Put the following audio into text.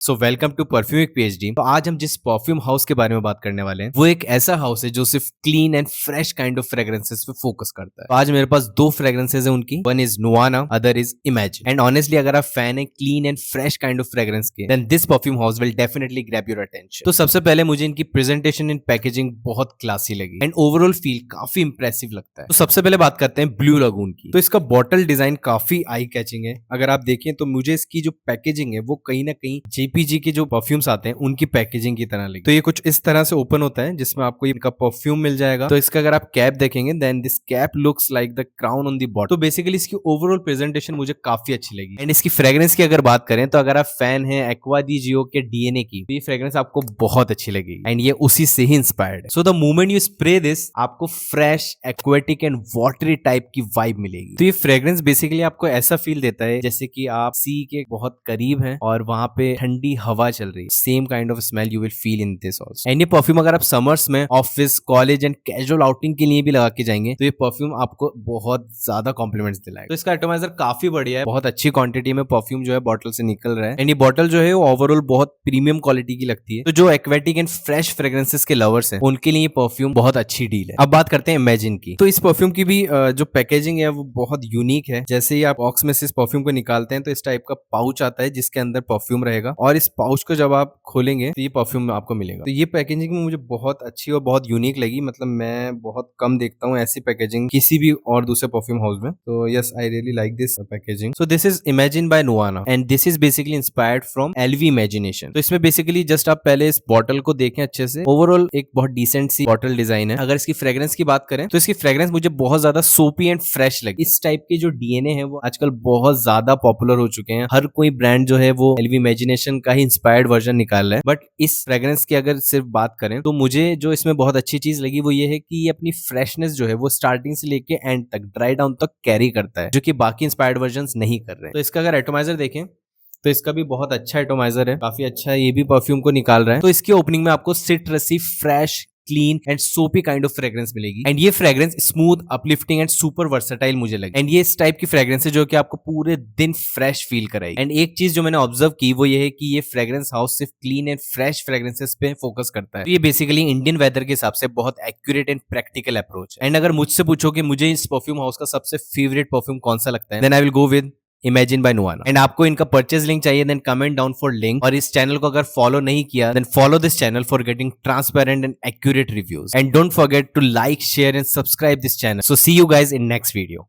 So welcome to Perfume PhD. तो आज हम जिस परफ्यूम हाउस के बारे में बात करने वाले हैं वो एक ऐसा हाउस है जो सिर्फ clean and fresh kind of fragrances पे फोकस करता है। तो आज मेरे पास दो फ्रेग्रेंसेस है उनकी, one is Nuana, other is Imagine. And honestly अगर आप फैन है clean and fresh kind of fragrance के, then this perfume house will definitely grab your attention. तो सबसे पहले मुझे इनकी प्रेजेंटेशन एंड पैकेजिंग बहुत क्लासी लगी एंड ओवरऑल फील काफी इंप्रेसिव लगता है। तो सबसे पहले बात करते हैं ब्लू लगून की। तो इसका बॉटल डिजाइन काफी आई कैचिंग है। अगर आप देखें तो मुझे इसकी जो पैकेजिंग है वो कहीं ना कहीं जेपीजी के जो परफ्यूम्स आते हैं उनकी पैकेजिंग की तरह लगी। तो ये कुछ इस तरह से ओपन होता है जिसमें आपको इनका परफ्यूम मिल जाएगा। तो इसका अगर आप कैप देखेंगे then this cap looks like the crown on the bottle. तो बेसिकली इसकी ओवरऑल प्रेजेंटेशन मुझे काफी अच्छी लगी। एंड इसकी फ्रेग्रेंस की अगर बात करें तो अगर आप फैन है एक्वा दी जियो के डीएनए की, तो ये फ्रेग्रेंस आपको बहुत अच्छी लगेगी एंड ये उसी से ही इंस्पायर्ड है। So the moment you spray this आपको fresh aquatic and watery type की वाइब मिलेगी। तो ये फ्रेग्रेंस बेसिकली आपको ऐसा फील देता है जैसे कि आप सी के बहुत करीब हैं और वहां पे ठंडी हवा चल रही है। Same kind of smell you will feel in this also. And ये परफ्यूम अगर आप समर्स में office, college and casual outing के लिए भी लगा के जाएंगे तो ये परफ्यूम आपको बहुत ज्यादा कॉम्प्लीमेंट्स दिलाएगा। तो इसका एटोमाइजर काफी बढ़िया है, बहुत अच्छी क्वांटिटी में परफ्यूम जो है बॉटल से निकल रहा है। एंड ये बॉटल जो है वो ओवरऑल बहुत प्रीमियम क्वालिटी की लगती है। तो जो एक्वेटिक एंड फ्रेश फ्रेग्रेंसेस के लवर्स हैं उनके लिए ये परफ्यूम बहुत अच्छी डील है। अब बात करते हैं इमेजिन की। तो इस परफ्यूम की भी जो पैकेजिंग है वो बहुत यूनिक है। जैसे ही आप बॉक्स में से इस परफ्यूम को निकालते हैं तो इस टाइप का पाउच आता है जिसके अंदर परफ्यूम रहेगा और इस पाउच को जब आप खोलेंगे तो ये परफ्यूम आपको मिलेगा। तो ये पैकेजिंग मुझे बहुत अच्छी और बहुत यूनिक लगी। मतलब मैं बहुत कम देखता हूँ ऐसी पैकेजिंग किसी भी और दूसरे परफ्यूम हाउस में। तो yes, I really like this packaging. So this is Imagine by Nuana and this is basically inspired from LV imagination. तो इसमें बेसिकली जस्ट आप पहले इस बॉटल को देखें अच्छे से। ओवरऑल एक बहुत डिसेंट सी बॉटल डिजाइन है। अगर इसकी फ्रेग्रेंस की बात करें तो इसकी फ्रेग्रेंस मुझे बहुत ज्यादा सोपी एंड फ्रेश लगी। इस टाइप के जो डीएनए है वो आजकल बहुत ज्यादा पॉपुलर हो चुके हैं। हर कोई ब्रांड जो है वो एलवी इमेजिनेशन का ही इंस्पायर्ड वर्जन निकाल रहा है। बट इस फ्रेग्रेंस की अगर सिर्फ बात करें तो मुझे जो इसमें बहुत अच्छी चीज लगी वो ये है कि ये अपनी फ्रेशनेस जो है वो स्टार्टिंग से लेके एंड तक, ड्राई डाउन तक कैरी करता है, जो कि बाकी इंस्पायर्ड वर्जन्स नहीं कर रहे हैं। तो इसका अगर एटोमाइजर देखें तो इसका भी बहुत अच्छा एटोमाइजर है, काफी अच्छा ये भी परफ्यूम को निकाल रहा है। तो इसकी ओपनिंग में आपको सिट्रसी, फ्रेश, क्लीन एंड सोपी काइंड ऑफ फ्रेग्रेंस मिलेगी। एंड ये fragrance smooth, uplifting and super versatile मुझे लगी। एंड ये इस टाइप की फ्रेग्रेंस है जो कि आपको पूरे दिन फ्रेश फील कराएगी। एंड एक चीज जो मैंने ऑब्जर्व की वो ये है कि ये फ्रेग्रेंस हाउस सिर्फ क्लीन एंड फ्रेश फ्रेग्रेंसेस पे फोकस करता है। तो ये बेसिकली इंडियन वेदर के हिसाब से बहुत एक्यूरेट एंड प्रैक्टिकल अप्रोच है। एंड अगर मुझसे पूछो कि मुझे इस परफ्यूम हाउस का सबसे फेवरेट परफ्यूम कौन सा लगता है, then I will go with Imagine by Nuana. And आपको इनका परचेज लिंक चाहिए then comment down for link. और इस चैनल को अगर फॉलो नहीं किया then follow this channel for getting transparent and accurate reviews. And don't forget to like, share and subscribe this channel. So see you guys in next video.